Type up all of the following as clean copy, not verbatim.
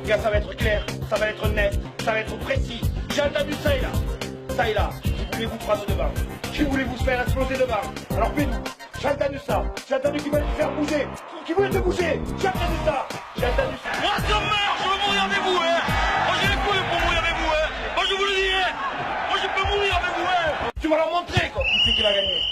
Bien, ça va être clair, ça va être net, ça va être précis. J'ai entendu ça et là. Ça et là. Qui voulez-vous prendre devant? Qui voulez-vous se faire exploser devant? Alors fais-nous. J'ai entendu ça. J'ai entendu qu'ils veulent te faire bouger. Qui veulent te bouger? J'ai entendu ça. J'ai entendu ça. Moi, ça marche, je veux mourir avec vous, hein. Moi, j'ai les couilles pour mourir avec vous, hein. Moi, je vous le dis, hein. Moi, je peux mourir avec vous, hein. Tu vas leur montrer, quoi, qui c'est qui va gagner.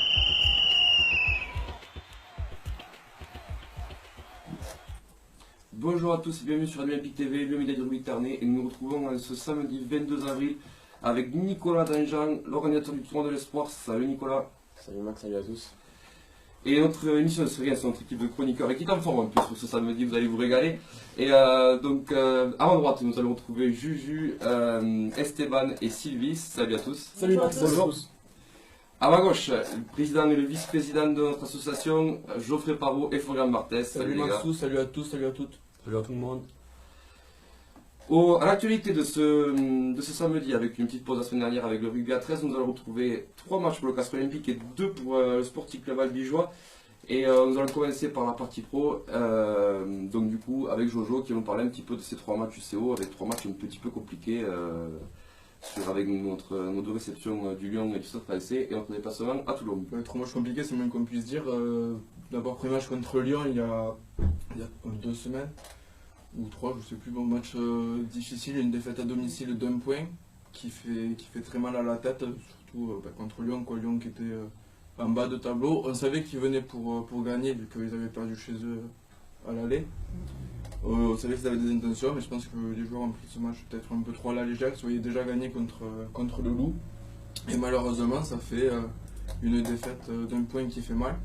Bonjour à tous et bienvenue sur Radio Olympique TV, le média du rugby Tarnais, et nous nous retrouvons ce samedi 22 avril avec Nicolas Danjean, l'organisateur du tournoi de l'espoir. Salut Nicolas. Salut Max, salut à tous. Et notre émission serait sur notre équipe de chroniqueurs et qui est en forme en plus pour ce samedi, vous allez vous régaler. Et donc à ma droite nous allons retrouver Juju, Esteban et Sylvis. Salut à tous. Salut Max, bonjour. À ma gauche, le président et le vice-président de notre association, Geoffrey Parot et Florian Martès. Salut Maxou, salut à tous, salut à toutes. Salut à tout le monde. À l'actualité de ce samedi, avec une petite pause la semaine dernière avec le rugby à 13, nous allons retrouver 3 matchs pour le casque olympique et 2 pour le Sporting Club Albigeois. Et nous allons commencer par la partie pro, donc du coup avec Jojo qui va nous parler un petit peu de ces 3 matchs UCO, avec 3 matchs un petit peu compliqués, avec nos 2 réceptions du Lyon et du Stade Français et notre déplacement à Toulon. 3 matchs compliqués, c'est le moins qu'on puisse dire. D'abord, premier match contre Lyon il y a 2 semaines. Ou 3, je sais plus, bon match difficile, une défaite à domicile d'1 point qui fait très mal à la tête, surtout contre Lyon, Lyon qui était en bas de tableau. On savait qu'ils venaient pour gagner vu qu'ils avaient perdu chez eux à l'aller. On savait qu'ils avaient des intentions, mais je pense que les joueurs ont pris ce match peut-être un peu trop à la légère, ils avaient déjà gagné contre le Loup. Et malheureusement ça fait une défaite d'1 point qui fait mal.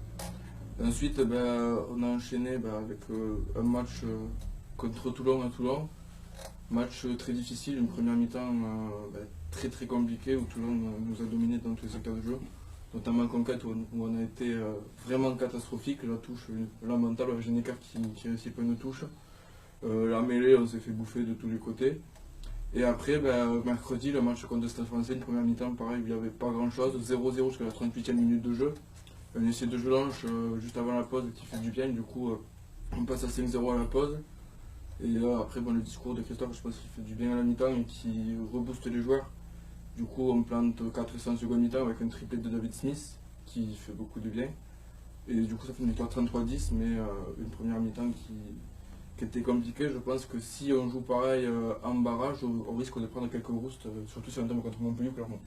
Ensuite on a enchaîné avec un match contre Toulon à Toulon, match très difficile, une première mi-temps très très compliquée où Toulon nous a dominé dans tous les secteurs de jeu, notamment en conquête où on a été vraiment catastrophique, la touche, la mentale avec Genécar qui réussit pas une touche, la mêlée on s'est fait bouffer de tous les côtés, et après mercredi le match contre le Stade Français, une première mi-temps pareil, il n'y avait pas grand chose, 0-0 jusqu'à la 38e minute de jeu, un essai de jeu lâche juste avant la pause qui fait du bien, du coup on passe à 5-0 à la pause. Et là, après, le discours de Christophe, je pense qu'il fait du bien à la mi-temps et qui rebooste les joueurs. Du coup, on plante 4 essais en seconde mi-temps avec un triplé de David Smith qui fait beaucoup de bien. Et du coup, ça fait une victoire 33-10, mais une première mi-temps qui était compliquée. Je pense que si on joue pareil en barrage, on risque de prendre quelques roustes, surtout si on tombe contre Montpellier, clairement.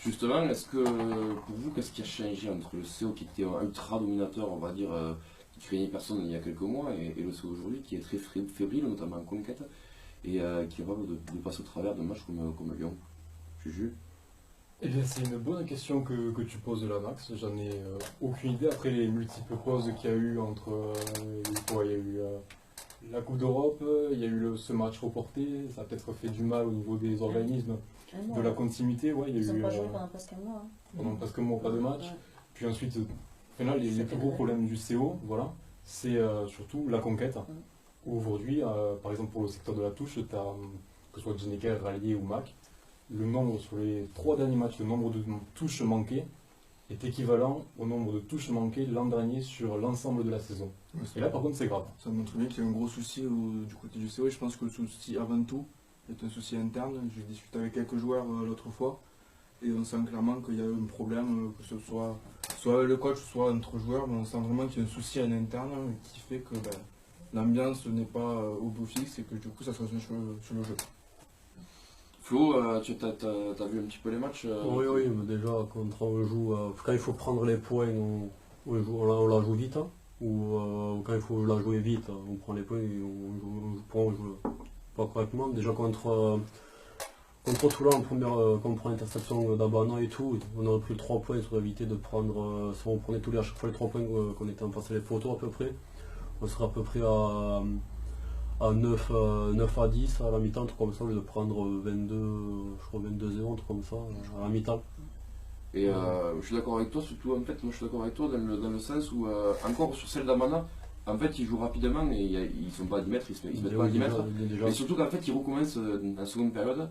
Justement, est-ce que pour vous, qu'est-ce qui a changé entre le CO qui était ultra dominateur, on va dire, qui craignait personne il y a quelques mois, et le CO aujourd'hui qui est très fébrile, notamment en conquête, et qui est capable de passer au travers d'un match comme Lyon? Juju? Eh bien, c'est une bonne question que tu poses là, Max. J'en ai aucune idée. Après les multiples pauses qu'il y a eu entre. Il y a eu la Coupe d'Europe, il y a eu ce match reporté, ça a peut-être fait du mal au niveau des organismes, de la continuité. Ouais, il y a eu. Ils n'ont pas joué pendant presque un mois. Pendant presque un mois, pas de match. Ouais. Puis ensuite, là, les plus gros problèmes du CO, voilà, c'est surtout la conquête. Où aujourd'hui, par exemple pour le secteur de la touche, tu as, que ce soit Geneker, Rallier ou Mac, le nombre sur les 3 derniers matchs, le nombre de touches manquées est équivalent au nombre de touches manquées l'an dernier sur l'ensemble de la saison. Ouais, et là par contre c'est grave. Ça montre bien qu'il y a un gros souci du côté du CO, et je pense que le souci avant tout est un souci interne. J'ai discuté avec quelques joueurs l'autre fois et on sent clairement qu'il y a un problème, que ce soit le coach, soit entre joueurs, mais on sent vraiment qu'il y a un souci en interne qui fait que l'ambiance n'est pas au beau fixe et que du coup ça se ressent sur le jeu. Flo, tu as vu un petit peu les matchs Oui, mais déjà quand on joue, quand il faut prendre les points, on la joue vite, hein, ou quand il faut la jouer vite, on prend les points et on joue pas correctement. Déjà contre Toulon, quand on prend l'interception d'Abana et tout, on aurait pris 3 points, on aurait évité de prendre, si on prenait à chaque fois les 3 points qu'on était en face les photos à peu près, on serait à peu près à 9 à 10 à la mi-temps, un truc comme ça, au lieu de prendre 22, je crois 22-0, un truc comme ça, à la mi-temps. Et je suis d'accord avec toi, surtout en fait, moi je suis d'accord avec toi dans le sens où, encore sur celle d'Amana, en fait ils jouent rapidement et ils sont pas à 10 mètres, ils se mettent pas à 10 mètres. Mais surtout qu'en fait ils recommencent en seconde période.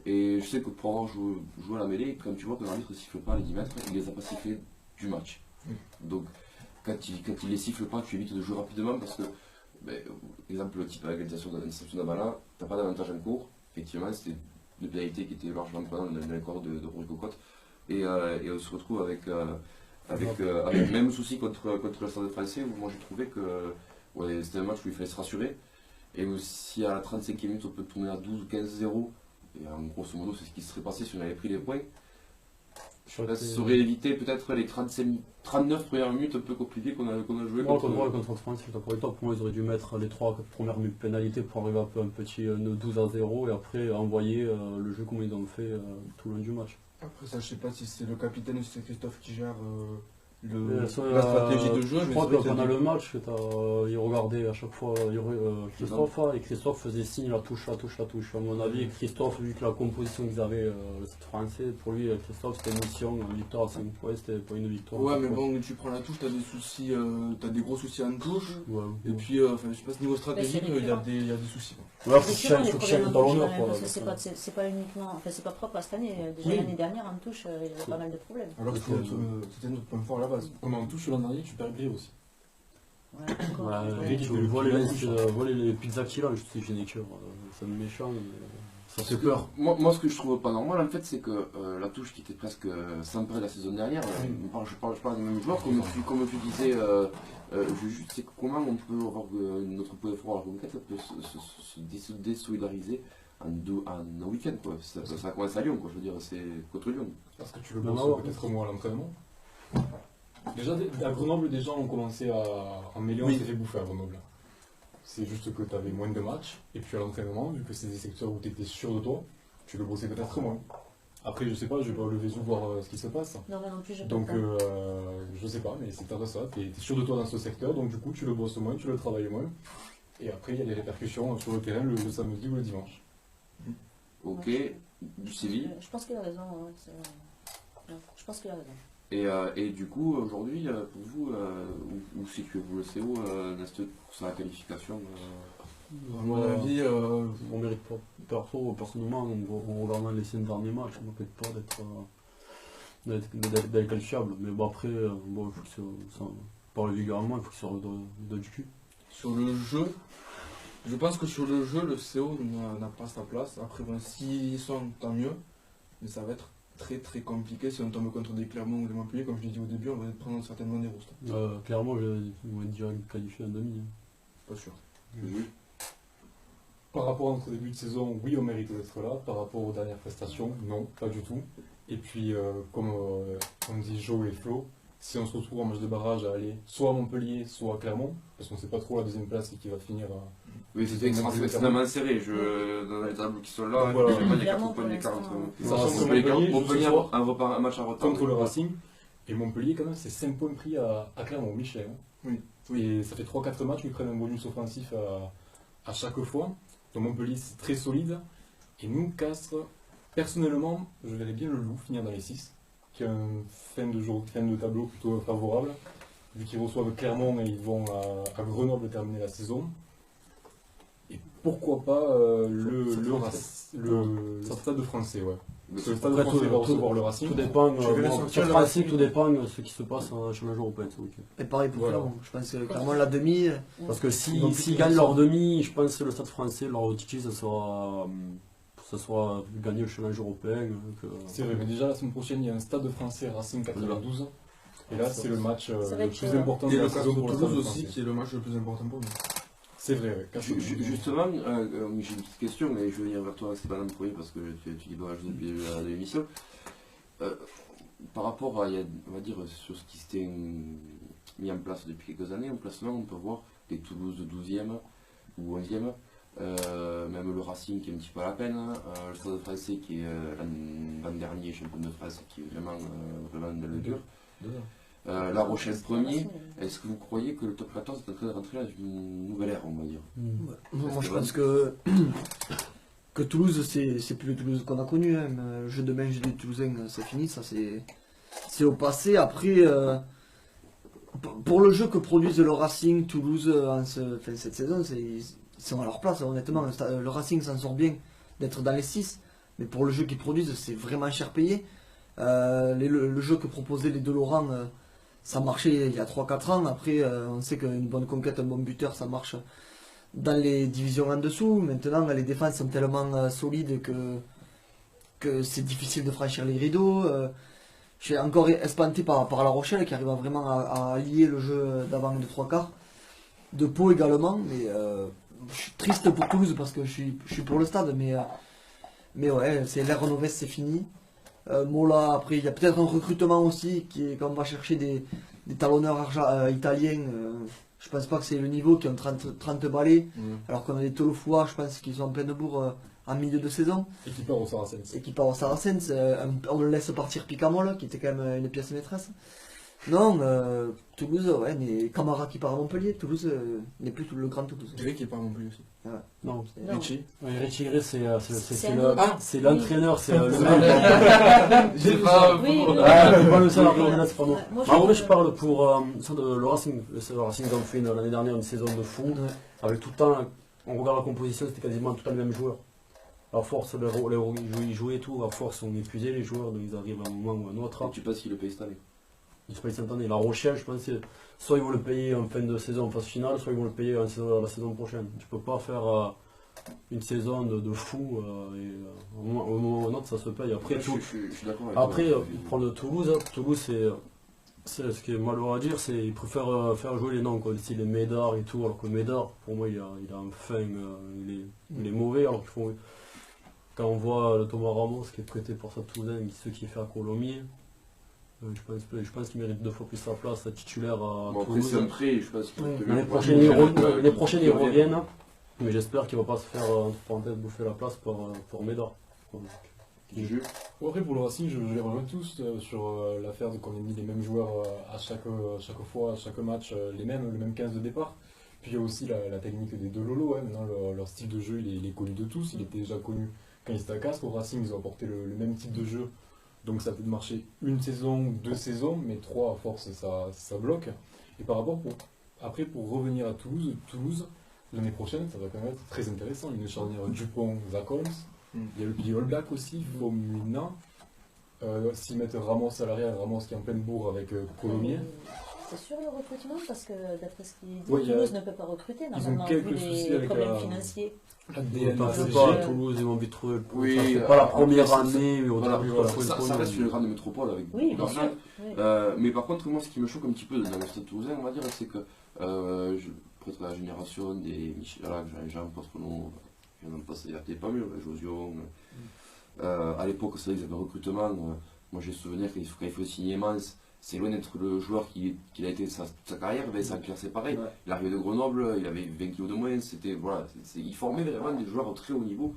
Et je sais que pour avoir joué à la mêlée, quand tu vois que l'arbitre ne siffle pas les 10 mètres, il les a pas sifflés du match. Donc quand il les siffle pas, tu évites de jouer rapidement parce que exemple type égalisation d'Amala, tu n'as pas d'avantage en cours. Effectivement, c'était une pénalité qui était largement prenante dans les corps de Roger Cocotte. Et on se retrouve avec le même souci contre le Stade Français où moi j'ai trouvé que c'était un match où il fallait se rassurer. Et aussi à la 35e minute, on peut tourner à 12 ou 15-0. Et en grosso modo, c'est ce qui serait passé si on avait pris les points. Ça aurait évité peut-être les 39 premières minutes un peu compliquées qu'on a joué contre France. Pour moi, ils auraient dû mettre les 3 premières minutes pénalité pour arriver à un petit 12-0 et après envoyer le jeu comme ils ont fait tout le long du match. Après ça, je sais pas si c'est le capitaine ou si c'est Christophe qui gère la stratégie de jeu. Je crois que pendant le match, il regardait à chaque fois Christophe et Christophe faisait signe la touche. À mon avis, Christophe, vu que la composition qu'ils avaient, le Stade Français, pour lui, Christophe, c'était une mission, une victoire à 5 points, c'était pas une victoire. Ouais, mais bon, tu prends la touche, t'as des soucis, t'as des gros soucis en touche. Ouais. Et puis, je sais pas, ce niveau stratégique, il y a des soucis. Ouais, faut que tu ailles dans l'honneur. C'est pas uniquement, enfin c'est pas propre à cette année. Déjà l'année dernière en touche, il y avait pas mal de problèmes. Alors que c'était notre point fort à la base. Comme en touche l'an dernier, tu perds Blé aussi. Tu vois les pizzas qu'il a, je sais que c'est méchant, mais ça fait peur. Moi, ce que je trouve pas normal, en fait, c'est que la touche qui était presque sans près la saison dernière, je parle des mêmes joueurs, comme tu disais, juste, c'est comment on peut avoir notre point fort à la conquête peut se désolidariser en un week-end, quoi. Ça commence à Lyon, quoi, je veux dire, c'est contre Lyon. Parce que tu le bosses peut-être moins à l'entraînement. Déjà, à Grenoble, des gens ont commencé en mêlée, on s'est fait bouffer à Grenoble. C'est juste que tu avais moins de matchs, et puis à l'entraînement, vu que c'est des secteurs où tu étais sûr de toi, tu le bossais peut-être moins. Après, je sais pas, je vais pas au Vézou voir ce qui se passe. Non, mais non plus, donc, je sais pas, mais c'est peut-être ça, tu es sûr de toi dans ce secteur, donc du coup, tu le bosses moins, tu le travailles moins. Et après, il y a les répercussions sur le terrain le samedi ou le dimanche. Ok, du Séville. Je pense qu'il a raison. Je pense qu'il a raison. Et du coup, aujourd'hui, pour vous, où situez-vous le CO sur la qualification À mon avis, on mérite pas. Personnellement, en regardant les 5 derniers matchs, on ne mérite pas d'être qualifiable. Mais bon, après, il faut que ça parle vulgairement, il faut que ça redonne du cul. Sur le jeu, je pense que sur le jeu, le CO n'a pas sa place. Après, bon, s'ils sont, tant mieux. Mais ça va être très compliqué si on tombe contre des Clermont ou des Montpellier. Comme je l'ai dit au début, on va prendre certainement des roustes. Clairement, on va être direct qualifié en demi. Pas sûr. Par rapport à notre début de saison, oui, on mérite d'être là. Par rapport aux dernières prestations, non, pas du tout. Et puis, comme on dit Joe et Flo, si on se retrouve en match de barrage à aller soit à Montpellier, soit à Clermont, parce qu'on ne sait pas trop la deuxième place et qui va finir à... Oui, c'est extrêmement serré. Dans les tableaux qui sont là, voilà. il y a 4 points d'écart entre Montpellier un match à retard. Contre le Racing. Et Montpellier, quand même, c'est 5 points pris à Clermont, Michel. Oui. Et ça fait 3-4 matchs où ils prennent un bonus offensif à chaque fois. Donc Montpellier, c'est très solide. Et nous, Castres, personnellement, je verrais bien le Loup finir dans les 6, qui a une fin de tableau plutôt favorable, vu qu'ils reçoivent Clermont et ils vont à Grenoble terminer la saison. Et pourquoi pas le Stade français, ouais. Parce que le Stade français va recevoir le Racing. Tout dépend, tout dépend de ce qui se passe sur le jour européen ce week-end. Et pareil pour Clermont, je pense que clairement la demi. Parce que s'ils gagnent leur demi, je pense que le Stade français, leur objectif, ça sera gagner le challenge européen. C'est vrai, mais déjà la semaine prochaine, il y a un Stade français Racing 92. Et là, c'est le match le plus important de la saison pour le Stade aussi, qui est le match le plus important pour nous. C'est vrai, oui. Justement, j'ai une petite question, mais je vais venir vers toi, Stéphane, en premier, parce que tu dis barrage depuis l'émission. Par rapport à, on va dire, sur ce qui s'était mis en place depuis quelques années, en placement, on peut voir des Toulouse 12e ou 11e, même le Racing qui est un petit peu à la peine, le Stade français qui est l'an dernier champion de France, qui est vraiment dans le dur. La Rochelle premier, est-ce que vous croyez que le top 14 est en train de rentrer dans une nouvelle ère, on va dire? Moi je pense que Toulouse, c'est plus le Toulouse qu'on a connu. Hein. Le jeu de main des Toulousains, c'est fini, ça c'est au passé. Après, pour le jeu que produisent le Racing, Toulouse cette saison, ils sont à leur place, honnêtement. Le Racing s'en sort bien d'être dans les 6, mais pour le jeu qu'ils produisent, c'est vraiment cher payé. Le jeu que proposaient les deux Laurent ça marchait il y a 3-4 ans. Après, on sait qu'une bonne conquête, un bon buteur, ça marche dans les divisions en dessous. Maintenant, les défenses sont tellement solides que c'est difficile de franchir les rideaux. Je suis encore espanté par La Rochelle qui arrive vraiment à lier le jeu d'avant et de trois quarts. De Pau également, mais je suis triste pour Toulouse parce que je suis pour le stade, mais ouais, c'est l'ère Novès, c'est fini. Mola, après, il y a peut-être un recrutement aussi qui est quand on va chercher des talonneurs italiens. Je pense pas que c'est le niveau qui ont 30 balais, alors qu'on a des Tolofoua, je pense qu'ils sont en pleine bourre en milieu de saison. Et qui part au Saracens. Et qui part au Saracens. On le laisse partir Picamol, qui était quand même une pièce maîtresse. Non, Toulouse, ouais, mais Camara qui part à Montpellier, Toulouse n'est plus le grand Toulouse. Gris qui part à Montpellier aussi. Ouais. Non, Richie. Richie Gray, c'est un l'entraîneur, c'est le mec. J'ai pas. Oui, oui. Pas le seul entraîneur, c'est pas moi. Moi, En vrai, je parle pour le Racing. Le Racing ils ont fait l'année dernière une saison de fou. Ouais. Avec tout le temps, on regarde la composition, c'était quasiment tout le temps les mêmes joueurs. À force, ils jouaient et tout, à force, on épuisait les joueurs, donc ils arrivent à un moment ou à un autre. Et tu penses qu'il le paye cette année? Ils se payent cette année. La Rochelle, je pense, soit ils vont le payer en fin de saison en phase finale, soit ils vont le payer la saison prochaine. Tu peux pas faire une saison de fou et au moment où un autre ça se paye. Après, Ouais, je suis d'accord avec après toi. pour prendre Toulouse, c'est ce qui est malheureux à dire, c'est qu'ils préfèrent faire jouer les noms, quoi, style les Médard et tout, alors que Médard, pour moi, il a un fin, il est mauvais, alors qu'il faut. Quand on voit le Thomas Ramos qui est prêté pour sa Toulousain, ce qu'il fait à Colomiers, je pense qu'il mérite 2 fois plus sa place, sa titulaire à Bon, après, Toulouse. c'est un prêt, je pense qu'il Oui. peut L'année mieux prochaine, voir. les prochaines ils reviennent, mais j'espère qu'il ne va pas se faire, entre parenthèses, bouffer la place pour Médard. Du jeu. Bon, après, pour le Racing, je les rejoins tous sur l'affaire qu'on ait mis les mêmes joueurs à chaque fois, à chaque match, le même 15 de départ. Puis il y a aussi la technique des deux Lolo. Maintenant, leur style de jeu, il est connu de tous. Il était déjà connu quand ils étaient à Castres. Au Racing, ils ont apporté le même type de jeu. Donc ça peut marcher une saison ou 2 saisons, mais 3 à force, ça bloque. Et par rapport, pour revenir à Toulouse, l'année prochaine, ça va quand même être très intéressant. Une charnière Dupont-Zach Holmes. Il y a le pilier All Black aussi, Fomina. S'ils mettent Ramos à l'arrière, Ramos qui est en pleine bourre avec Colomiers. C'est sûr le recrutement parce que d'après ce qu'il dit, Ouais, Toulouse ne peut pas recruter ont normalement quelques vu soucis les avec problèmes la- financiers. T'en fais c'est pas, à sûr. Toulouse, ils vont vite trouver. Oui, Ça, c'est pas la première après, année, mais Voilà, aujourd'hui, voilà, faut ça le reste prendre. une grande métropole avec Oui, beaucoup bien sûr. d'argent. Oui. Mais par contre, moi, ce qui me choque un petit peu dans le stade toulousain, on va dire, c'est que peut-être la génération des Michel, j'en passe le nom, j'en passe, il y a peut-être pas mieux, Josion. À l'époque, c'est vrai qu'ils avaient un recrutement. Moi, j'ai souvenir quand il faut signer Mans, c'est loin d'être le joueur qu'il a été sa carrière. Vincent Clerc, c'est pareil. Ouais. Il arrivait de Grenoble, il avait 20 kilos de moins. Voilà, il formait vraiment des joueurs au très haut niveau.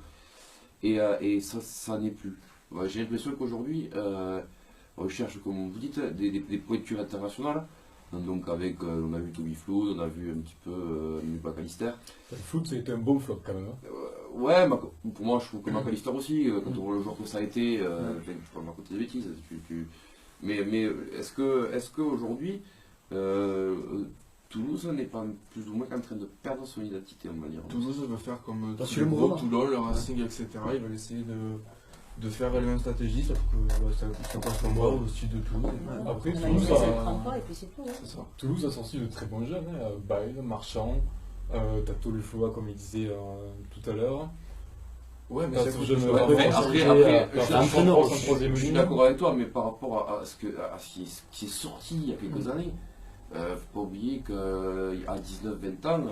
Et ça n'est plus. Ouais, j'ai l'impression qu'aujourd'hui, on cherche, comme vous dites, des pointures internationales. Donc avec, on a vu Toby Flood, on a vu un petit peu McAllister. Le foot, c'était un bon flop quand même. Ouais, pour moi je trouve que McAllister aussi, quand on voit le joueur que ça a été, je ne peux pas me raconter des bêtises. Mais est-ce qu'aujourd'hui, Toulouse n'est pas plus ou moins en train de perdre son identité, on va dire? Toulouse veut faire comme Parce tous que les le gros, Mont, Toulon, le Racing, etc. Ils veulent essayer de faire les mêmes stratégies, sauf que ça passe pas au style de Toulouse. Après, On a une Toulouse ça ne a, prend pas et puis c'est tout. Hein. C'est ça. Toulouse a sorti de très bons jeunes. Bail, Marchand, t'as Tolufloa comme il disait tout à l'heure. Ouais, mais T'as c'est ce que jeune Ouais, Ramos mais qui a après, changé, je suis t'as entraîneur, François en troisième je suis ligne. d'accord avec toi, mais par rapport à ce qui est sorti il y a quelques années, faut pas oublier qu'à 19-20 ans,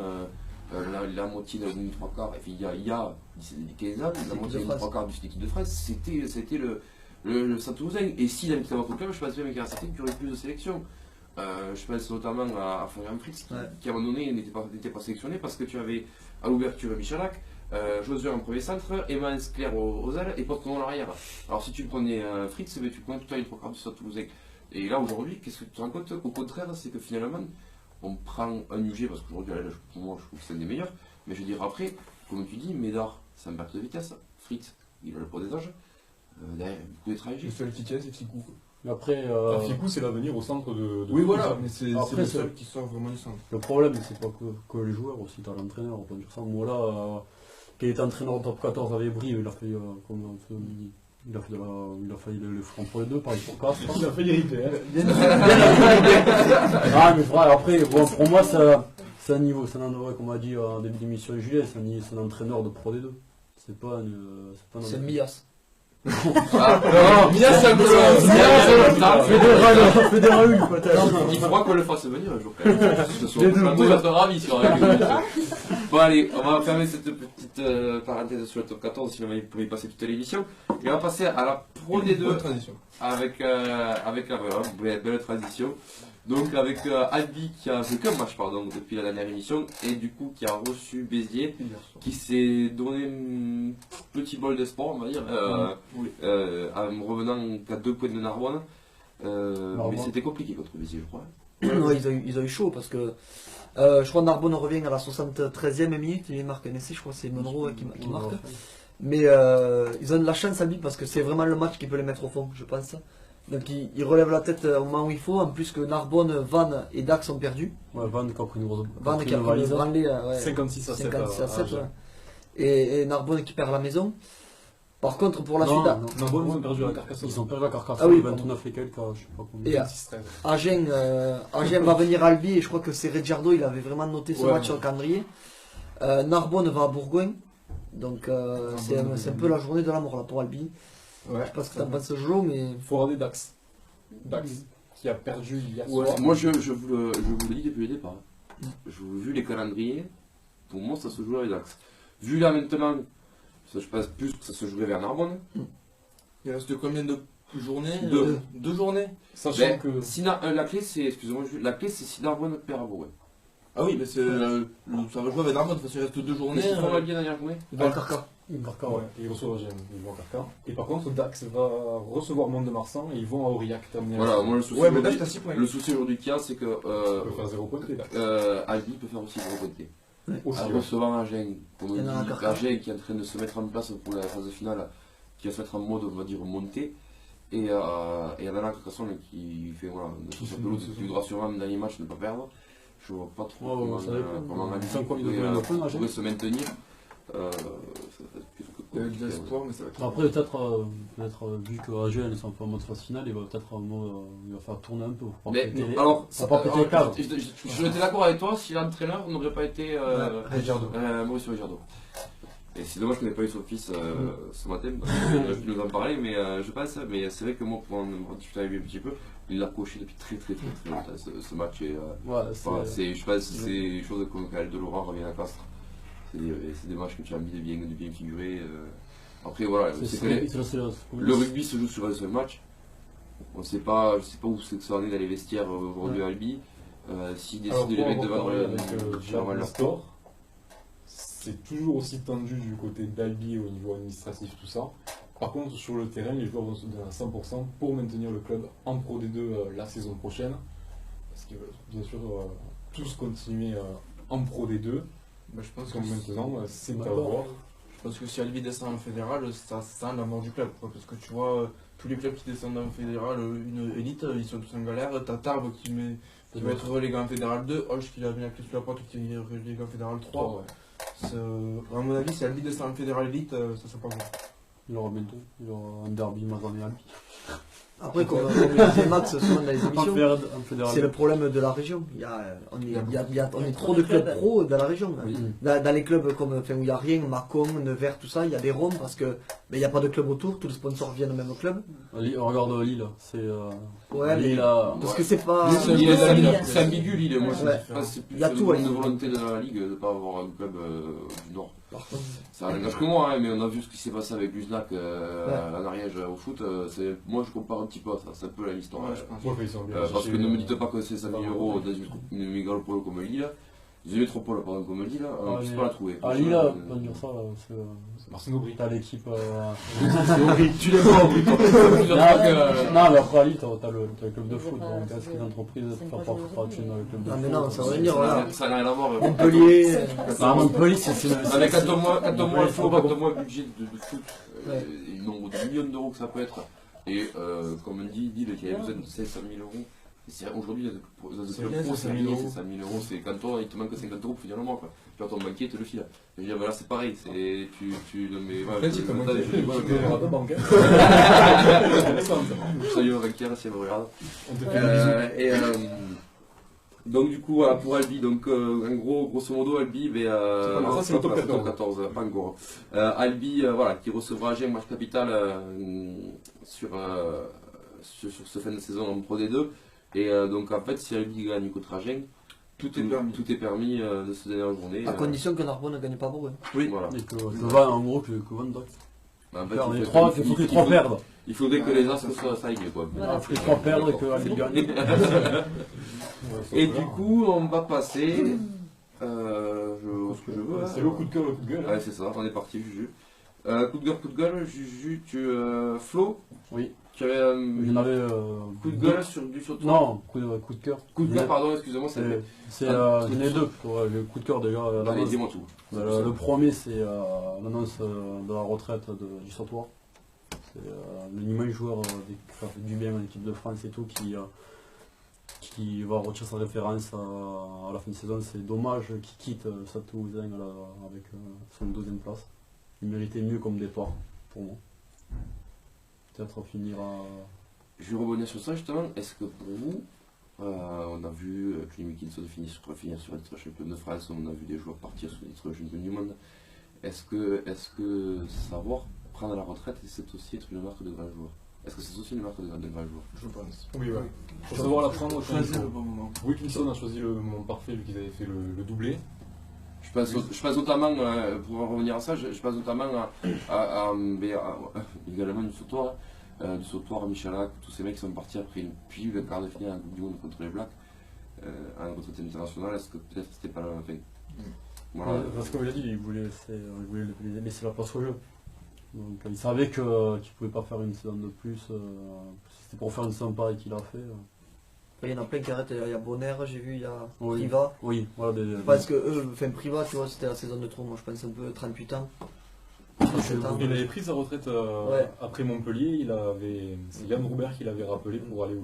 la moitié de la 3 quarts, et puis il y a 15 ans, la moitié de la 3 quarts de l'équipe de France, c'était le Stade Toulousain. Et s'il avait été dans votre club, je pense même qu'il y en a certains qui auraient plus de sélection. Je pense notamment à Florian Fritz, qui à un moment donné n'était pas sélectionné parce que tu avais à l'ouverture Michalak, Josué en premier centre, Emma Claire aux ailes et Poton à l'arrière. Alors si tu prenais Fritz, tu prenais tout à l'heure les 3 quarts du Stade Toulousain. Et là aujourd'hui, qu'est-ce que tu te rends compte? Au contraire, c'est que finalement, on prend un UG parce qu'aujourd'hui, pour moi, je trouve que c'est un des meilleurs. Mais je veux dire, après, comme tu dis, Médard, c'est un perte de vitesse. Fritz, il a le poids des âges. Derrière, beaucoup d'étrangers. Le seul qui tient, c'est Ficou. Mais après, Ficou, c'est l'avenir au centre de Oui, Toulouse. voilà. Mais c'est Après, le c'est- seul qui sort vraiment du centre. le problème, c'est pas que les joueurs, aussi, t'as l'entraîneur, on peut dire ça. Moi là, qui était entraîneur en top 14 avec Brie, il a fait comme on se dit. Il a failli le faire pour les deux, pareil pour Castres. Il a failli riper. Hein. Ah, mais frère, après, bon, pour moi, c'est un niveau, c'est un, ouais, comme on a dit en début d'émission Julien, c'est un entraîneur de Pro D2. C'est pas C'est Mias. Bien ça Fédéral peut-être. Il faudra qu'on le fasse venir un jour quand même. Je suis ravi sur la Bon allez, on va fermer cette petite parenthèse sur le top 14, sinon il pourrait y passer toute l'émission. Et on va passer à la Pro D2 avec la belle transition. Donc avec Albi qui a joué qu'un match depuis la dernière émission et du coup qui a reçu Béziers qui s'est donné un petit bol d'espoir on va dire en revenant à 2 points de Narbonne. Mais c'était compliqué contre Béziers je crois. Ouais, ils ont eu chaud parce que je crois que Narbonne revient à la 73e minute, il marque un essai, je crois que c'est Monroe qui marque. Mais ils ont de la chance Albi parce que c'est vraiment le match qui peut les mettre au fond je pense. Donc ils relèvent la tête au moment où il faut, en plus que Narbonne, Vannes et Dax ont perdu. Ouais, Vannes qui a pris une grosse Vannes qui a pris une branlée, 56 à 7. Ouais. Et Narbonne qui perd la maison. Par contre pour la suite... Narbonne ils ont perdu la Carcassonne. Ils ont perdu la Carcassonne, ah, oui, 29 et quelques, je sais pas combien. Et Agen va venir à Albi et je crois que c'est Reggiardo, il avait vraiment noté ce match sur le calendrier. Narbonne va à Bourgogne, donc c'est un peu la journée de la mort là pour Albi. Ouais, je sais pas ce que t'as pas de ce jeu, mais. Il faut regarder Dax. Dax, qui a perdu hier soir. Moi je vous le dis depuis le départ. Vu les calendriers, pour moi ça se joue avec Dax. Vu là maintenant, je pense plus que ça se jouait vers Narbonne. Il reste combien de journées? Deux journées. Sachant que. Si la clé c'est, excusez-moi, la clé c'est si Narbonne perd à Bourgogne. Ah oui, mais ça va jouer avec Narbonne, parce qu'il reste 2 journées. Ils font la bien dernière journée. Ils vont à Carca. Ouais, ils reçoivent Agen, ils vont à Carca. Et par contre, Dax va recevoir Mont-de-Marsan et ils vont à Aurillac terminer. Voilà, moi le souci aujourd'hui qu'il y a, c'est que. Il peut faire 0 pointé, Dax. Albi peut faire aussi 0 pointé. Aussi, en recevant Agen, comme on dit, Agen qui est en train de se mettre en place pour la phase finale, qui va se mettre en mode, on va dire, montée. Et il y a Dana Carcassonne qui fait voilà, qui voudra sûrement dans les matchs ne pas perdre. Je vois pas trop comment Albi pourrait se maintenir. Il y a de l'espoir, mais ça va être. Après, peut-être vu que Agen est en mode phase finale, il va peut-être il va faire tourner un peu. Mais alors, ça va pas péter les câbles. Je étais d'accord avec toi si l'entraîneur n'aurait pas été Mauricio Reggiardo. Et c'est dommage qu'on n'ait pas eu son fils ce matin, parce qu'il aurait pu nous en parler, mais je pense, mais c'est vrai que moi, pour en discuter avec lui un petit peu, il l'a coché depuis très longtemps ce match. Et, je pense que c'est des choses comme quand de Laurent revient à Castres. C'est des matchs que tu as envie de bien figurer. Après voilà, le rugby se joue sur un seul match. Je sais pas où c'est que ça en est dans les vestiaires aujourd'hui à Albi. S'ils décident de les mettre devant le sport, c'est toujours aussi tendu du côté d'Albi au niveau administratif, tout ça. Par contre, sur le terrain, les joueurs vont se donner à 100% pour maintenir le club en Pro D2 la saison prochaine. Parce que bien sûr, tous continuer en Pro D2. Bah, je pense comme que maintenant, c'est à voir. Je pense que si Albi descend en fédéral, ça sent la mort du club. Quoi, parce que tu vois, tous les clubs qui descendent en fédéral, une élite, ils sont tous en galère. T'as Tarbes qui va être relégué en fédéral 2, Hoche qui a mis la clé sur la porte qui est relégué en fédéral 3. À mon avis, si Albi descend en fédéral élite, ça sera pas bon. Il aura bientôt, il aura un derby Mazan et Albi. Après, comme le disait Max souvent dans les émissions, c'est le problème de la région. On est trop de clubs pro dans la région. Oui. Dans les clubs comme, où il n'y a rien, Mâcon, Nevers, tout ça, il y a des Roms parce qu'il n'y a pas de club autour, tous les sponsors viennent au même club. On regarde Lille, c'est. Ouais, Lille, parce que c'est pas. C'est ambigu Lille, moi je pense que c'est plus une volonté de la Ligue de ne pas avoir un club du Nord. Ça n'engage que moi, mais on a vu ce qui s'est passé avec l'USNAC en Ariège au foot. Moi je compare un petit peu à ça, c'est un peu la histoire. Parce que ne me dites pas que c'est 5 000 € dans une mégalopole comme Lille. Une métropole pardon, comme Lille, on ne peut pas la trouver. À Lille, on va dire ça, c'est Marcin Aubry. T'as l'équipe. Tu l'aimes pas Aubry. Non, mais après à Lille, t'as le club de foot. Donc est-ce qu'une entreprise faire partie dans le club de foot? Mais non, ça va venir là. Ça n'a rien à voir. Montpellier. Montpellier, c'est. Avec quand on voit le budget de foot, le nombre de millions d'euros que ça peut être. Et comme on dit, Lille qui avait besoin de 500 000 €. Aujourd'hui, C'est le bien, pro, c'est c'est 1 000 gagné, c'est 5 000 €, c'est quand il te manque 50 € pour finir le mois. Quoi. Tu vois ton banquier, te le file. Je veux dire, voilà, c'est pareil. Non, mais, voilà, Après, tu peux manquer, je- tu peux avoir ta banque. Salut au banquier, si elle me regarde. On te fait des bisous. Donc du coup voilà pour Albi, donc en gros grosso modo Albi Ça, c'est le top 14. 14 pas encore. Albi voilà qui recevra Agen match capital sur ce fin de saison en Pro D2 et donc en fait si Albi gagne contre Agen tout est permis de cette dernière journée. À condition que Narbonne ne gagne pas pour eux. Oui voilà. Et que va en gros que Van Dijk. En fait, Il faut que les 3 perdent. il faudrait que les Astres soient alignés quoi. Voilà. Il faut que les 3 perdent et que Albi gagne. Et du coup on va passer ce que je veux. C'est le coup de cœur, le coup de gueule. Ouais, c'est ça, on est parti, Juju. Coup de gueule, Juju, Flo, Oui. tu avais J'en avais. coup de gueule sur toi. Non, coup de cœur. Coup de cœur, pardon, excusez-moi, c'est. J'en ai 2. Le coup de cœur déjà. Allez, dis-moi tout. Le premier, c'est l'annonce de la retraite du Sautoir. C'est le Nîmes joueur qui a fait du bien à l'équipe de France et tout, qui va retirer sa référence à la fin de saison. C'est dommage qu'il quitte Stade Toulousain avec son 2e place. Il méritait mieux comme départ, pour moi. Peut-être finir à... Je vais rebondir sur ça justement. Est-ce que pour vous, on a vu Johnny Wilkinson finir sur le titre champion de France, on a vu des joueurs partir sur le titre champion du monde. Est-ce que savoir prendre la retraite, c'est aussi être une marque de grand joueur? Est-ce que c'est aussi une marque de grand joueur? Je pense. Oui, ouais. Faut savoir la prendre. Choisir le bon moment. Wilkinson a choisi le moment parfait vu qu'ils avaient fait le doublé. Je pense notamment, pour en revenir à ça, je pense notamment également du Sautoir, Michalak, tous ces mecs qui sont partis après une pile de quart de finale en Coupe du Monde contre les Blacks, en retraite internationale. Est-ce que peut-être c'était pas la même fin? Voilà. Parce qu'il a dit, il voulait laisser la place au jeu. Donc il savait qu'il ne pouvait pas faire une saison de plus. C'était pour faire une saison pareille qu'il a fait. Il y en a plein qui arrêtent. Il y a Bonner, j'ai vu, il y a Oui. Priva. Oui, voilà. Parce que eux, Priva, tu vois, c'était la saison de trop. Moi, je pense un peu 38 ans. 37 ans. Il avait pris sa retraite Ouais. après Montpellier. C'est Yann Roubert qui l'avait rappelé pour aller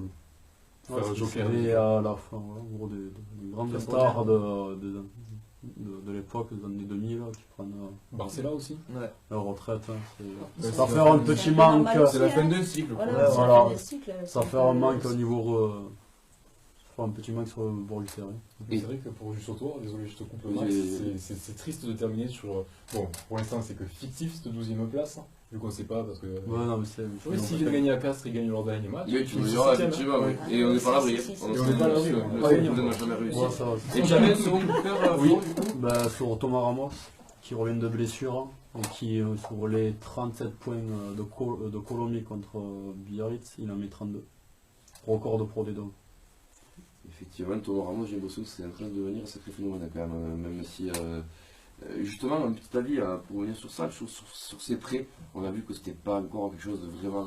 faire Joker. C'était à la fin, voilà, en gros, des grandes stars de l'époque, des années 2000, qui prennent Barcella aussi. Ouais. leur retraite. c'est Ça la fait un petit manque. C'est la fin d'un cycle. quoi. Voilà, c'est la Voilà. fin des cycles, Ça c'est fait un peu- manque au niveau. Ça fait un petit manque sur le bord du terrain. C'est vrai que pour Sautoir, désolé, je te coupe le Oui, Max, oui. c'est triste de terminer sur. Bon, pour l'instant, c'est que fictif cette 12e place, vu qu'on ne sait pas parce que. Ouais, non, mais c'est. Oui, s'ils viennent gagner à Castres, ils gagnent leur dernier match. Oui, tu Ils me sont diras, septième, effectivement, hein. oui. Et on n'est pas à l'abri. Si, si, si. Et on n'est pas à l'abri, on va gagner, n'a quoi. jamais réussi. Ouais, ça va. Et tu avais un second coup de cœur, Oui. Flo, du coup Bah, sur Thomas Ramos, qui revient de blessure, et qui, sur les 37 points de Colombie contre Biarritz, il en met 32. Record de Pro D2. Effectivement, Thomas Ramos, j'ai l'impression que c'est en train de devenir un sacré phénomène quand même, même si. Justement, un petit avis pour revenir sur ça, sur ces prêts, on a vu que c'était pas encore quelque chose de vraiment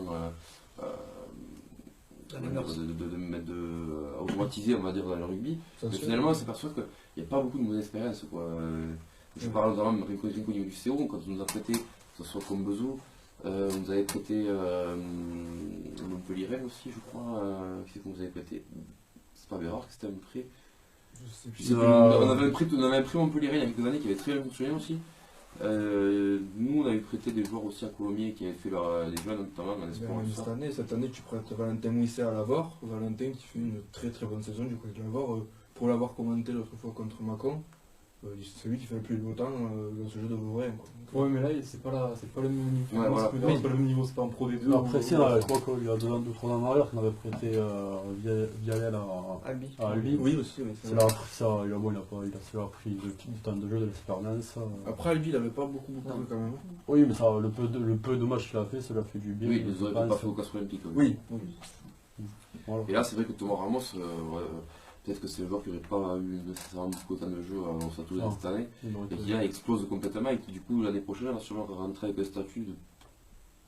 automatisé, on va dire, dans le rugby. Mais finalement, on s'aperçoit qu'il n'y a pas beaucoup de mauvaise expérience. Je parle notamment au niveau du CO, quand on nous a prêté, que ce soit comme Bezou, on nous avait prêté Montpellier aussi, je crois. Qui c'est qu'on nous avait prêté? C'est pas Bérard que c'était un prêt. Je sais plus. On avait un prêt Montpellier il y a quelques années qui avait très bien fonctionné aussi. Nous, on avait prêté des joueurs aussi à Colomiers qui avaient fait des jeunes notamment en espoir. et tout ça. Cette année, tu prêtes Valentin Mouisset à Lavore. Valentin qui fait une très très bonne saison du côté de Lavore. Pour l'avoir commenté l'autre fois contre Macon, c'est lui qui fait le plus beau temps dans ce jeu de Vauvray. Ouais, mais là, c'est pas le même niveau. Ouais, voilà. C'est pas le même niveau, c'est pas en Pro D2. Après, si, je crois qu'il y a 2 ans, 3 ans en arrière, qu'on avait prêté Vialel Albi. à Albi. Oui, aussi. Oui, Il a pris ça, il a pris du temps de jeu, de l'expérience. Après, Albi, il avait pas beaucoup Non. joué quand même. Oui, mais ça, le peu de matchs qu'il a fait, ça lui a fait du bien. Oui, ils je n'auraient pense. pas fait au Castres Olympique. Oui. Voilà. Et là, c'est vrai que Thomas Ramos, peut-être que c'est le joueur qui n'aurait pas eu nécessairement beaucoup autant de jeux au Stade Toulousain Non. cette année, Il aurait et été- qui là explose complètement, et qui du coup l'année prochaine va sûrement rentrer avec un statut de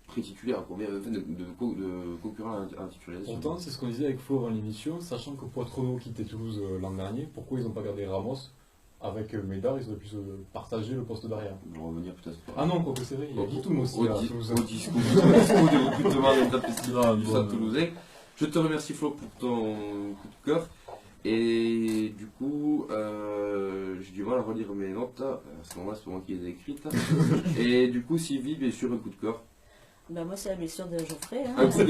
pré-titulaire, de concurrent à titularisation. Pourtant, c'est ce qu'on disait avec Flo avant l'émission, sachant que Poitrenaud quittait Toulouse l'an dernier, pourquoi ils n'ont pas gardé Ramos? Avec Médard, ils auraient pu se partager le poste d'arrière. On va revenir peut-être. Ah non, quoi que c'est vrai, il y a Guitoum aussi à Toulouse. Au discours des recrutements du Stade Toulousain. Je te remercie Flo pour ton coup de cœur. Et du coup, j'ai du mal à relire mes notes. À ce moment-là, c'est pas moi qui les ai écrites. Et du coup, Sylvie, bien sûr, un coup de cœur. Ben moi c'est la blessure de Geoffrey. Hein. Un coup de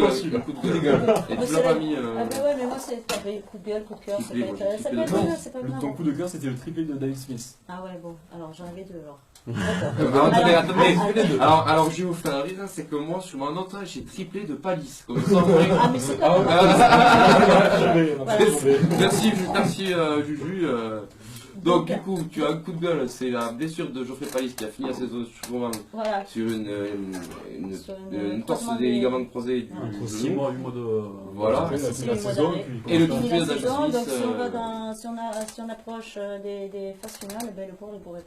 gueule. Et Moi, tu c'est l'as pas la- mis. Ah ben ouais, mais moi c'est coup de gueule, coup de cœur, ça peut Triplé, moi, j'ai être, ça peut triplé être dedans. bien, c'est pas grave. Ton coup de cœur, c'était le triplé de David Smith. Ah ouais, bon, alors j'en avais deux alors. Alors, attendez, Alors, attendez. Alors, je vais vous faire un rire, c'est que moi, sur mon note, j'ai triplé de Palice. Comme ça, vous voyez. Ah mais c'est pas grave. Merci Juju. Donc du coup, tu as un coup de gueule, c'est la blessure de Geoffrey Palice qui a fini la saison Voilà. sur une Sur torse croisement des ligaments croisés du Entre 6 genou. mois et 8 mois de. Voilà. Après, c'est c'est la le mois saison. d'arrêt. Puis Et le Fini triplé la de David saison, Smith. donc si on approche des phases finales, ben, le pauvre il pourra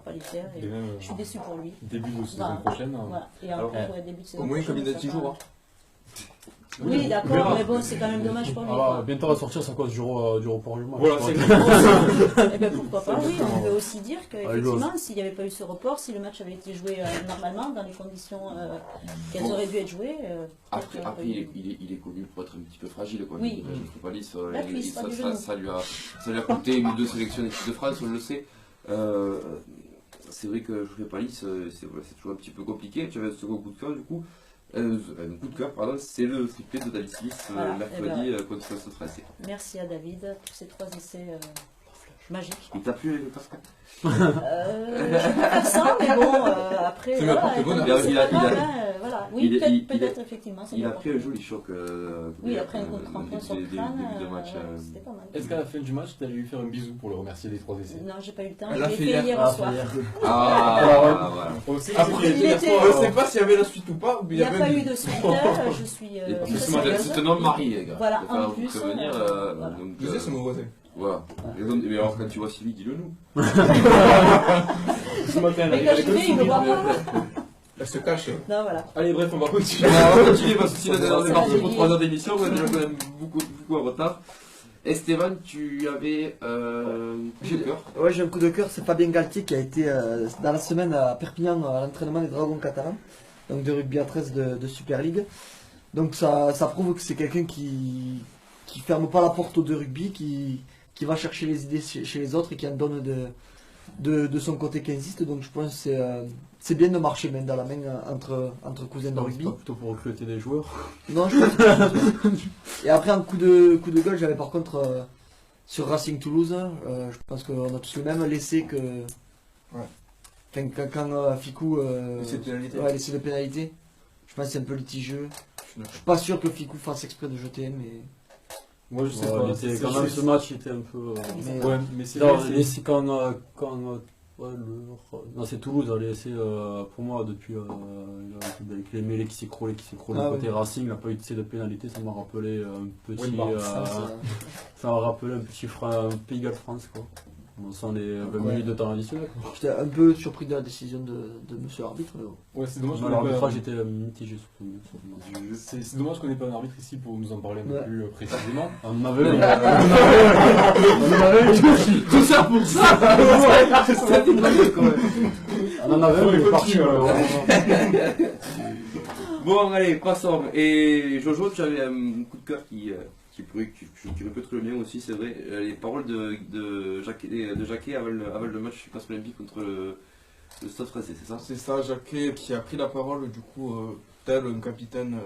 pas les faire. Et Et même, je suis déçu pour lui. début de saison Voilà. prochaine. Voilà. Et Alors, encore début de saison. Au moins, comme il a prochaine, 10 ça va. jours. Oui, d'accord, mais bon, c'est quand même dommage pour lui. quoi. Bientôt à sortir, c'est à cause du report du match. Voilà, quoi. c'est Eh bien pourquoi pas, oui, on peut aussi dire Ah, il qu'effectivement, s'il n'y avait pas eu ce report, si le match avait été joué normalement, dans les conditions qu'elles auraient dû être jouées, Après, peut-être après il est connu pour être un petit peu fragile. Quoi. Oui. Geoffrey Palice, La cuisse, pas du genou. ça lui a coûté une ou deux sélections d'équipe de France, on le sait. C'est vrai que Geoffrey Palice, c'est toujours un petit peu compliqué. Tu avais un second coup de cœur du coup. Un coup de cœur, pardon, c'est le triplé de David Smith Voilà, mercredi eh ben, contre le Stade Français. merci à David pour ces 3 essais magiques. Il t'a plu le Pascal? Je vais pas faire ça, mais bon, après, C'est voilà, ma porte bonheur. c'est pas grave, hein, voilà. Oui, peut-être effectivement. ça Il a peut pris un apporter. joli choc. Oui, après un coup de crampon sur le début crâne, de match. c'était pas mal. Est-ce qu'à la fin du match, tu allais lui faire un bisou pour le remercier des 3 essais? Non, j'ai pas eu le temps, Elle je a l'ai fait fait hier. hier soir. Ah, voilà. Après, Il était- on ne sait pas s'il y avait la suite ou pas. Ou Il n'y a pas eu de suite, je suis très sérieuse. C'est un homme marié, les gars. Voilà, Je préfère en vous plus, prévenir, voilà. donc, Je sais, c'est mon voisin. voilà. Mais alors, quand tu vois Sylvie, dis-le nous. Ce matin, Mais quand je vais, il me voit pas. Elle se cache. Non, voilà. Allez, bref, on va continuer. Alors, on va continuer parce que sinon, on est Ça, parti j'ai pour dit. 3 heures d'émission. On est déjà quand même beaucoup en retard. Esteban, tu avais coup de cœur. Ouais, j'ai un coup de cœur, c'est Fabien Galtier qui a été dans la semaine à Perpignan à l'entraînement des Dragons catalans, donc de rugby à 13 de Super League. Donc ça prouve que c'est quelqu'un qui ferme pas la porte aux deux rugby, qui va chercher les idées chez les autres et qui en donne de son côté quinziste. Donc je pense que c'est bien de marcher main dans la main entre cousins de Non, rugby. c'est pas plutôt pour recruter des joueurs. Non, je pense que... Et après, un coup de gueule, j'avais par contre sur Racing Toulouse. Je pense qu'on a tous le même laissé que. Ouais. Quand Ficou. Laissé de pénalité. Ouais, laissé de pénalité. Je pense que c'est un peu litigieux. Je suis pas sûr que Ficou fasse exprès de jeter, mais. Moi, je sais Ouais, pas. il était- c'est- quand même, c'est- ce match était un peu. mais Ouais, mais c'est Non, vrai, c'est- laisser non, c'est Toulouse a laissé pour moi depuis avec les mêlées qui s'écroulaient Ah, côté oui. Racing, il n'a pas eu de C de pénalité, ça m'a rappelé un petit Oui, bah, ça m'a rappelé un petit Pays Galles France quoi. On sent les 20 Ouais. minutes de temps additionnel. J'étais un peu surpris de la décision de monsieur l'arbitre. Mais bon. Ouais, c'est dommage qu'on Moi, ait l'arbitrage pas- était mitigé sur ce match. c'est dommage qu'on n'ait pas un arbitre ici pour nous en parler un peu Ouais. plus précisément. On en avait eu. Tout ça pour ça. C'est une blague, quand même. On en avait eu, il est parti. Bon, allez, passons. Et Jojo, tu avais un coup de cœur qui répète le mien aussi, c'est vrai. Les paroles de Jacquet avant le match Passe Olympique contre le Stade Français, c'est ça? C'est ça, Jacquet qui a pris la parole, du coup, tel un capitaine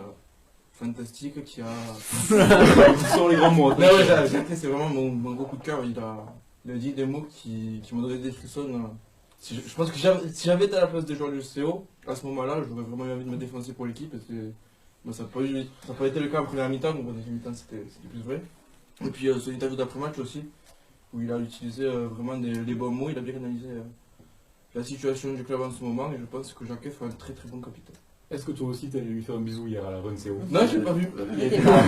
fantastique qui a. Ce sont les grands mots. Mais ouais, Jacquet, c'est vraiment mon gros coup de cœur. Il a dit des mots qui m'ont donné des frissons. Je pense que si j'avais été à la place des joueurs du CO, à ce moment-là, j'aurais vraiment eu envie de me défoncer pour l'équipe. Bon, ça n'a pas été le cas en première mi-temps, donc en deuxième mi-temps c'était plus vrai. Et puis son interview d'après-match aussi, où il a utilisé vraiment les bons mots, il a bien analysé la situation du club en ce moment, et je pense que Jacquet fait un très très bon capitaine. Est-ce que toi aussi t'allais lui faire un bisou hier à la Run CO? Non, j'ai pas vu. Il était pas.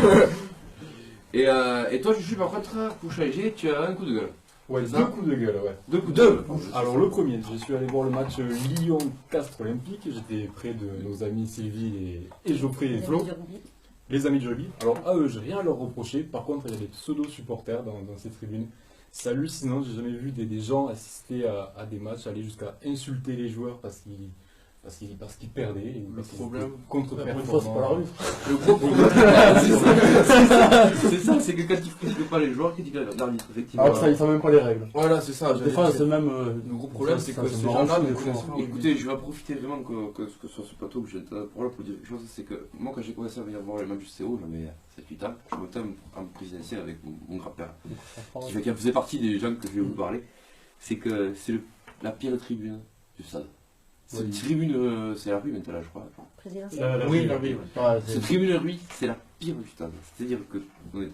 Et toi, Juju, par contre, pour changer, tu as un coup de gueule. Ouais, Ça. 2 coups de gueule, ouais. Deux coups de gueule. Alors le premier, je suis allé voir le match Lyon-Castres Olympique, j'étais près de nos amis Sylvie et Geoffrey et Flo, les amis de rugby. Alors à eux, j'ai rien à leur reprocher, par contre il y a des pseudo-supporters dans ces tribunes. C'est hallucinant, j'ai jamais vu des gens assister à des matchs, aller jusqu'à insulter les joueurs parce parce qu'ils perdaient. Et Le parce qu'ils problème- étaient contre-performants. Pour une fois, c'est pas la rue. Le gros problème, c'est ça, c'est que quand ils critiquent pas les joueurs, ils critiquent l'arbitre, effectivement. Alors que ça, ils savent même pas les règles. Voilà, c'est ça. Des j'allais fois, dire. c'est même. Le gros problème, c'est ça, que c'est ces marrant, gens-là des ne fois. connaissent pas. Écoutez, je vais profiter vraiment que sur ce plateau que j'ai un problème pour dire quelque chose, c'est que moi quand j'ai commencé à venir voir les matchs du CO, j'avais 7-8 ans, je montais en présidentiel avec mon grand-père, qui fait qu'il faisait partie des gens que je vais vous parler, c'est que c'est la pire tribune du stade. Cette Oui. tribune, c'est la rue maintenant je crois. Présidentielle. Oui, la vie. Ouais, Cette tribune rue, c'est la pire du stade. C'est-à-dire que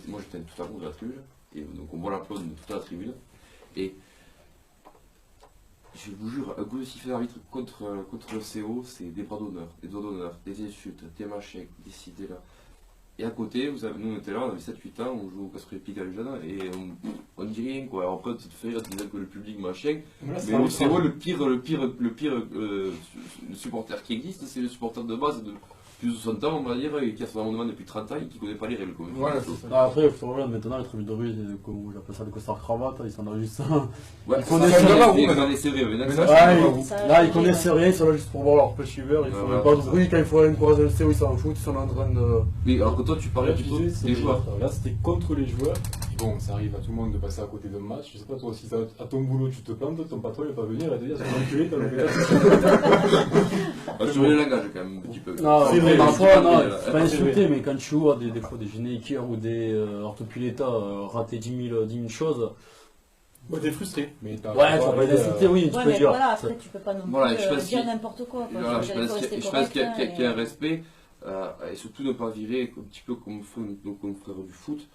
moi j'étais tout à fond de la tribune, et donc on voit la plante de toute la tribune, et je vous jure, un coup de sifflet d'arbitre contre le CO, c'est des bras d'honneur, des doigts d'honneur, des insultes, des machins, des cités là. Et à côté, nous on était là, on avait 7-8 ans, on joue au Castres Pic à Lujana, et on dit rien quoi. Après, tu te fais rire, tu disais que le public machin. Mais au CO, le pire supporter qui existe, c'est le supporter de base de plus de 60 ans, on va dire, et qui a son abonnement depuis 30 ans et qui connaît pas les règles. Comme Voilà, c'est ça. Ah, après, voilà, maintenant, les tribunes de rue, comme j'appelle ça le costard cravate, ils sont là juste. Ouais, Ils connaissent c'est rien. vrai, c'est vrai, Mais maintenant, là, Ouais, Ça, là, ils oui, connaissent ouais. rien, ils sont là juste pour voir leur petit verre, ils font Ouais, même pas de ouais. bruit quand il faut aller encourager le CO, ils s'en foutent, ils sont en train de. Mais alors que toi, tu parlais Là, tu plutôt disais, c'est des joueurs. Là, c'était contre les joueurs. Bon, ça arrive à tout le monde de passer à côté d'un match. Je sais pas, toi, si à ton boulot tu te plantes, ton patron il va pas venir, il va te dire, c'est un enculé, t'as loupé ta Je le langage quand même un petit peu. Non, C'est vrai, parfois, non, c'est c'est pas vrai. insulté, mais quand tu vois des fois des Geneikers ou des Ortopileta rater 10 000 choses. Bon, t'es frustré, mais t'as. Ouais, tu vas pas les insulter, oui, tu Ouais, peux mais dire. voilà, après tu peux pas non plus Voilà, je pense dire qu'il- n'importe quoi. quoi. Voilà, Faut je pense rester qu'il correct, y a un hein, respect, et surtout ne pas virer un petit peu comme font nos confrères du foot.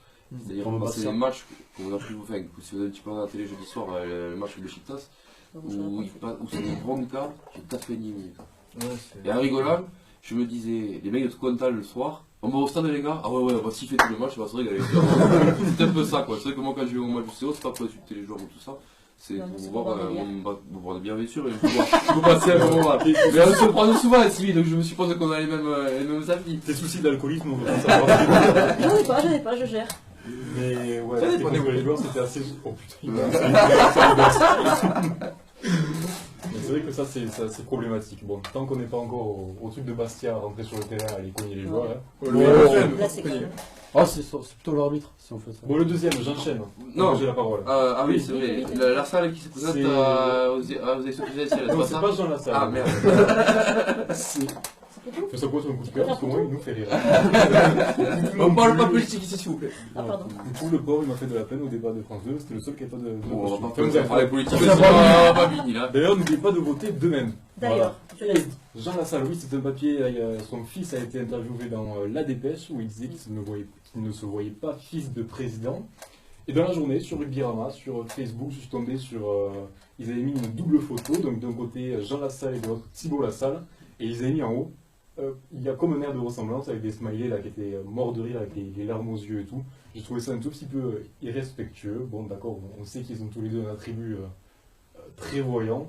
C'est-à-dire Comme passer Bastien. les matchs, comme on a pu vous faire, si vous avez un petit peu regardé la télé jeudi soir, le match de Besiktas, donc où, je où c'est des broncas qui 90 minutes. Ouais, c'est- Et en rigolant, je me disais, les mecs de Contal le soir, on va au stade les gars, ah ouais, on va siffler tout le match, on va se régaler. C'est un peu ça quoi. C'est vrai que moi quand je vais au match du CO, c'est pas pour insulter les joueurs ou tout ça. C'est Non, mais c'est pour pour voir, voir des on va bien sûr, et pour passer un bon moment. Mais on se prend souvent à Sylvie, donc je me suppose qu'on a les mêmes avis. Tes soucis d'alcoolisme, on veut pas savoir. J'en ai pas, je gère. Mais ouais, Ça c'était dépend contre des les joueurs, c'était assez. Oh putain, il va. Mais c'est vrai que ça, c'est problématique. Bon, tant qu'on n'est pas encore au truc de Bastia, à rentrer sur le terrain, à aller cogner les joueurs. Hein. Ouais, Ouais, le ouais, deuxième, Là, c'est quand premier. même. Ah, c'est plutôt l'arbitre, si on fait ça. Bon, le deuxième, j'enchaîne. Non. J'ai la parole. Ah oui, c'est vrai, la salle qui se présente C'est- aux élections présidentielles, c'est Non, pas c'est ça pas Jean Lassalle. Ah merde. Fais ça quoi sur un coup de cœur, parce que moi, il nous fait rire. On parle pas politique ici s'il vous plaît. Ah, pardon. Du coup, le pauvre, il m'a fait de la peine au débat de France 2. C'était le seul qui n'avait pas de Bon, on va costume. pas faire parler politique, Ça c'est va. pas fini là. D'ailleurs, n'oubliez pas de voter de même. D'ailleurs, je laisse. Jean Lassalle, oui, c'est un papier. Son fils a été interviewé dans La Dépêche où il disait qu'il ne se voyait pas fils de président. Et dans la journée, sur Rugby-Rama, sur Facebook, je suis tombé sur. Ils avaient mis une double photo, donc d'un côté Jean Lassalle et de l'autre Thibault Lassalle. Et ils avaient mis en haut. Il y a comme un air de ressemblance avec des smileys là qui étaient morts de rire avec les larmes aux yeux et tout. J'ai trouvé ça un tout petit peu irrespectueux. Bon, d'accord, on sait qu'ils sont tous les deux un attribut très voyant.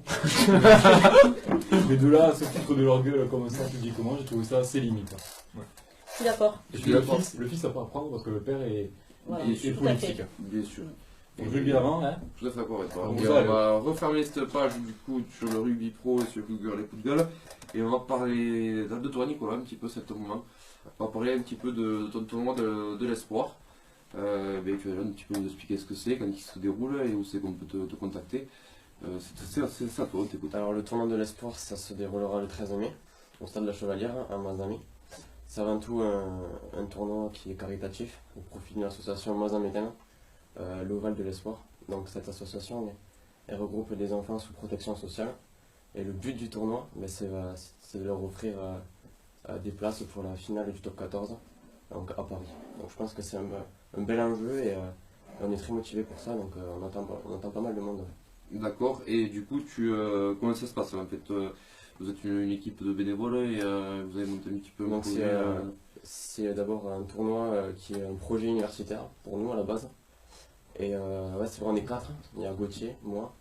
Mais de là à se foutre de leur gueule comme ça publiquement, j'ai trouvé ça assez limite. Je suis d'accord. Et Je puis suis le d'accord. fils a pas à prendre parce que le père est Voilà, Et- je suis et tout à fait. politique. Bien sûr. Donc rugby avant, hein. Tout à fait d'accord avec toi. Donc Et ça, on va refermer cette page du coup sur le rugby pro et sur Google les coups de gueule. Et on va parler de toi Nicolas un petit peu cet moment. On va parler un petit peu de ton tournoi de l'espoir. Ben, tu vas un petit peu nous expliquer ce que c'est, quand il se déroule et où c'est qu'on peut te contacter. C'est ça toi, on t'écoute. Alors le tournoi de l'espoir, ça se déroulera le 13 mai au stade de la Chevalière à Mazami. C'est avant tout un tournoi qui est caritatif au profit d'une association mazamétaine, l'Oval de l'Espoir. Donc cette association, elle regroupe des enfants sous protection sociale. Et le but du tournoi, c'est de leur offrir des places pour la finale du top 14 donc à Paris. Donc je pense que c'est un bel enjeu et on est très motivé pour ça, donc on attend pas mal de monde. D'accord, et du coup, comment ça se passe en fait vous êtes une équipe de bénévoles et vous avez monté un petit peu Donc projet, c'est d'abord un tournoi qui est un projet universitaire pour nous à la base. Et ouais, c'est vrai, on est 4. Il y a Gauthier, moi,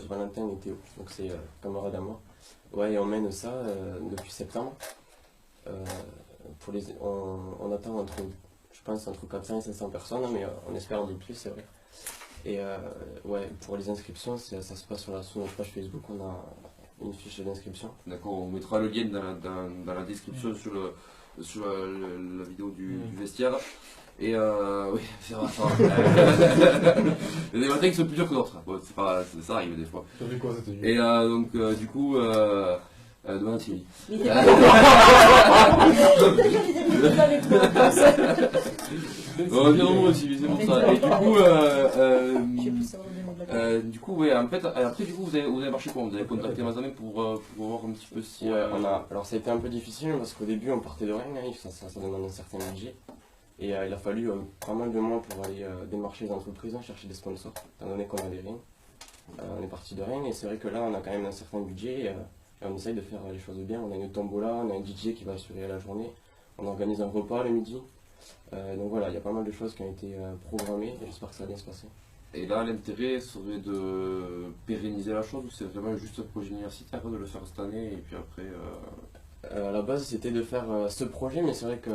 Valentin et Théo, donc c'est camarades à moi. Ouais, et on mène ça depuis septembre. On attend je pense entre 400 et 500 personnes, mais on espère un peu plus, c'est vrai. Et ouais, pour les inscriptions, ça se passe sur notre page Facebook. une fiche d'inscription. D'accord, on mettra le lien dans la description sur la vidéo du vestiaire. Et oui, c'est vrai. Il y a des matins qui sont plus durs que d'autres. Bon, ça arrive des fois. Ça fait quoi cette tenue? Et donc, du coup, demain, Thierry. Il était pas avec toi. On va dire moi aussi, c'est pour ça. Et du coup, ouais, en fait, après, du coup, vous avez marché comment? Vous avez contacté Mazamet pour voir un petit peu si. Ouais, alors ça a été un peu difficile parce qu'au début on partait de rien, hein, ça demande un certain budget. Et il a fallu pas mal de mois pour aller démarcher les entreprises, chercher des sponsors, étant donné qu'on n'avait rien. On est parti de rien et c'est vrai que là on a quand même un certain budget et on essaye de faire les choses bien. On a une tombola, on a un DJ qui va assurer la journée, on organise un repas le midi. Donc voilà, il y a pas mal de choses qui ont été programmées et j'espère que ça va bien se passer. Et là, l'intérêt serait de pérenniser la chose ou c'est vraiment juste un projet universitaire de le faire cette année et puis après. À la base, c'était de faire ce projet, mais c'est vrai que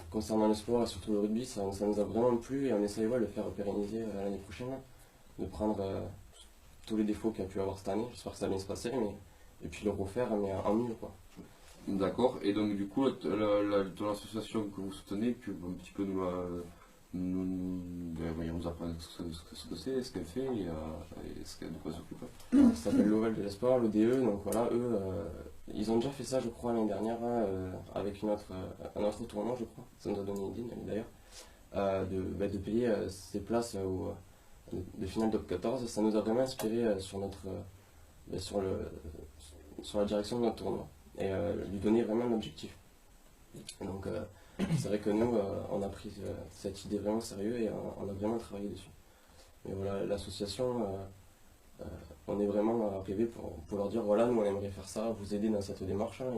concernant le sport et surtout le rugby, ça nous a vraiment plu et on essaye de le faire pérenniser l'année prochaine, de prendre tous les défauts qu'il y a pu avoir cette année. J'espère que ça va bien se passer, et puis le refaire, mais en mieux, quoi. D'accord, et donc du coup, ton association que vous soutenez, puis un petit peu nous apprendre ce que c'est, ce qu'elle fait et de quoi elle s'occupe. Ça s'appelle l'Oval de l'Espoir, l'ODE, donc voilà, eux, ils ont déjà fait ça, je crois, l'année dernière, avec un autre tournoi, je crois, ça nous a donné une idée d'ailleurs, de payer ces places de finale top 14, ça nous a vraiment inspiré sur la direction de notre tournoi, et lui donner vraiment un objectif. Donc c'est vrai que nous, on a pris cette idée vraiment sérieux et on a vraiment travaillé dessus. Mais voilà, l'association, on est vraiment arrivé pour leur dire voilà, nous on aimerait faire ça, vous aider dans cette démarche, hein,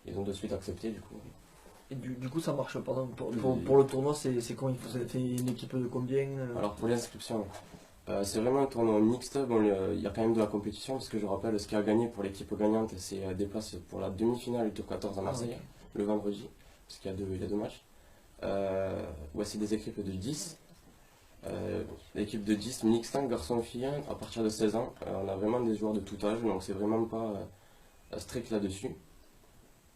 et ils ont de suite accepté du coup. Et du coup ça marche, pardon, pour le tournoi c'est quand il faut faire une équipe de combien Alors pour l'inscription, c'est vraiment un tournoi mixte, bon, il y a quand même de la compétition parce que je rappelle ce qui a gagné pour l'équipe gagnante c'est des places pour la demi-finale du top 14 à Marseille, okay. Le vendredi, parce qu'il y a deux matchs. Ouais, c'est des équipes de 10. L'équipe de 10 mixte, garçons-filles, à partir de 16 ans. On a vraiment des joueurs de tout âge, donc c'est vraiment pas strict là-dessus.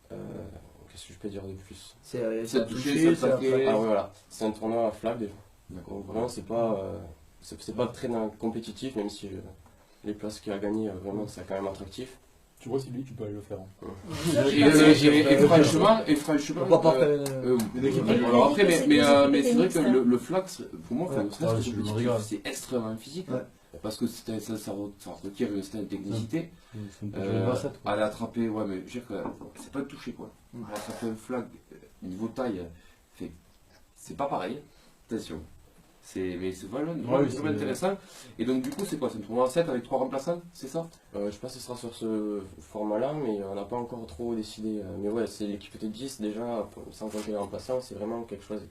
Qu'est-ce que je peux dire de plus? C'est touché, c'est après. Ah ouais, voilà, c'est un tournoi à flag déjà. Donc vraiment, c'est pas très compétitif, même si les places qu'il a gagnées, vraiment, c'est quand même attractif. Tu vois, Sylvie, tu peux aller le faire. Et franchement, alors après, mais c'est vrai que le flag, pour moi, c'est extrêmement physique. Parce que ça requiert une certaine technicité. Aller attraper, ouais, mais je veux dire que c'est pas le toucher, quoi. Aller attraper un flag, niveau taille, c'est pas pareil. Attention. Mais c'est vraiment intéressant. Et donc du coup c'est quoi? C'est un tournoi à 7 avec 3 remplaçants, c'est ça? Je sais pas si ce sera sur ce format-là, mais on n'a pas encore trop décidé. Mais ouais, c'est l'équipe de 10 déjà, sans compter les remplaçants, c'est vraiment quelque chose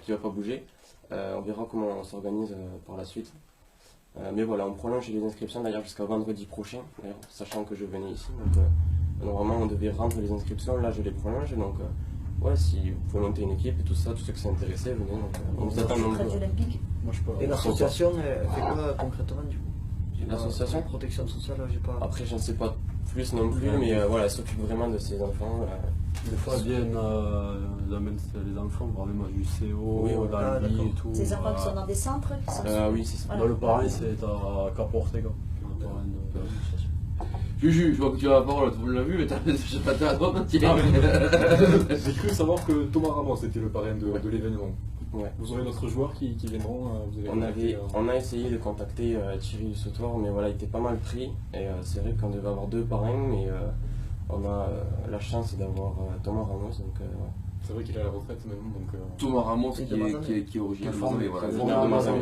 qui va pas bouger. On verra comment on s'organise par la suite. Mais voilà, on prolonge les inscriptions d'ailleurs jusqu'à vendredi prochain, sachant que je venais ici. Donc normalement on devait rendre les inscriptions, là je les prolonge. Donc ouais, si vous pouvez monter une équipe et tout ça, tous ceux qui sont intéressés, venez. On vous attend nombreux. Et l'association fait quoi concrètement du coup? L'association protection sociale, j'ai pas. Après, je ne sais pas plus non plus, mais voilà, elle s'occupe vraiment de ses enfants. Des fois, ils amènent les enfants voir les matchs du CO, oui, dans le lit et tout. Ces enfants qui sont dans des centres qui sont oui, c'est ça. Dans le pareil, c'est à Caportega. Je vois que tu as la parole, tout le monde l'a vu, mais j'ai pas à toi, J'ai cru savoir que Thomas Ramos était le parrain de l'événement. Ouais. Vous aurez d'autres joueurs qui viendront on a essayé de contacter Thierry Sautoir, mais voilà, il était pas mal pris. Et c'est vrai qu'on devait avoir 2 parrains, mais on a la chance d'avoir Thomas Ramos. Donc, c'est vrai qu'il est à la retraite maintenant. Donc, Thomas Ramos qui est originaire de Mazamet,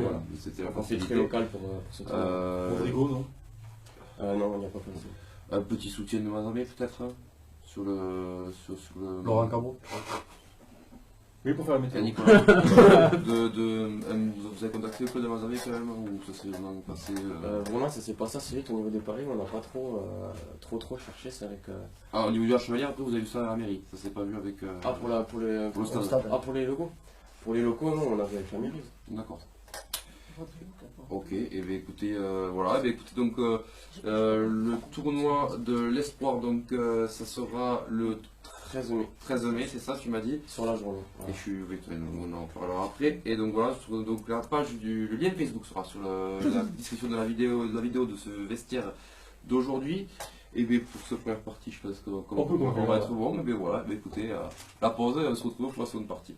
voilà. C'était la facilité locale pour ce tournoi. Rodrigo, non? Non, il n'y a pas possible. Un petit soutien de Mazamet peut-être sur le Laurent Cabot. Oui, pour faire la météo. Nicolas. Vous avez contacté le club de Mazamet quand même ou ça s'est vraiment passé Vraiment, ça s'est passé assez vite au niveau des paris, on n'a pas trop cherché. C'est vrai que. Ah, au niveau du Chevalier, après vous avez vu ça à la mairie, ça s'est pas vu avec. Pour le stade. Pour les locaux. Pour les locaux, non, on avait avec la mairie. D'accord. Ok, et bien écoutez, voilà, écoutez, donc le tournoi de l'espoir, donc ça sera le 13 mai, 13 mai, c'est ça, tu m'as dit. sur la journée. Et je suis, oui, on en parlera après. Et donc voilà, donc la page le lien Facebook sera sur la description de la vidéo de ce vestiaire d'aujourd'hui. Et bien pour cette première partie, je pense qu'on va être bon. Mais bien voilà, écoutez, la pause, on se retrouve pour la seconde partie.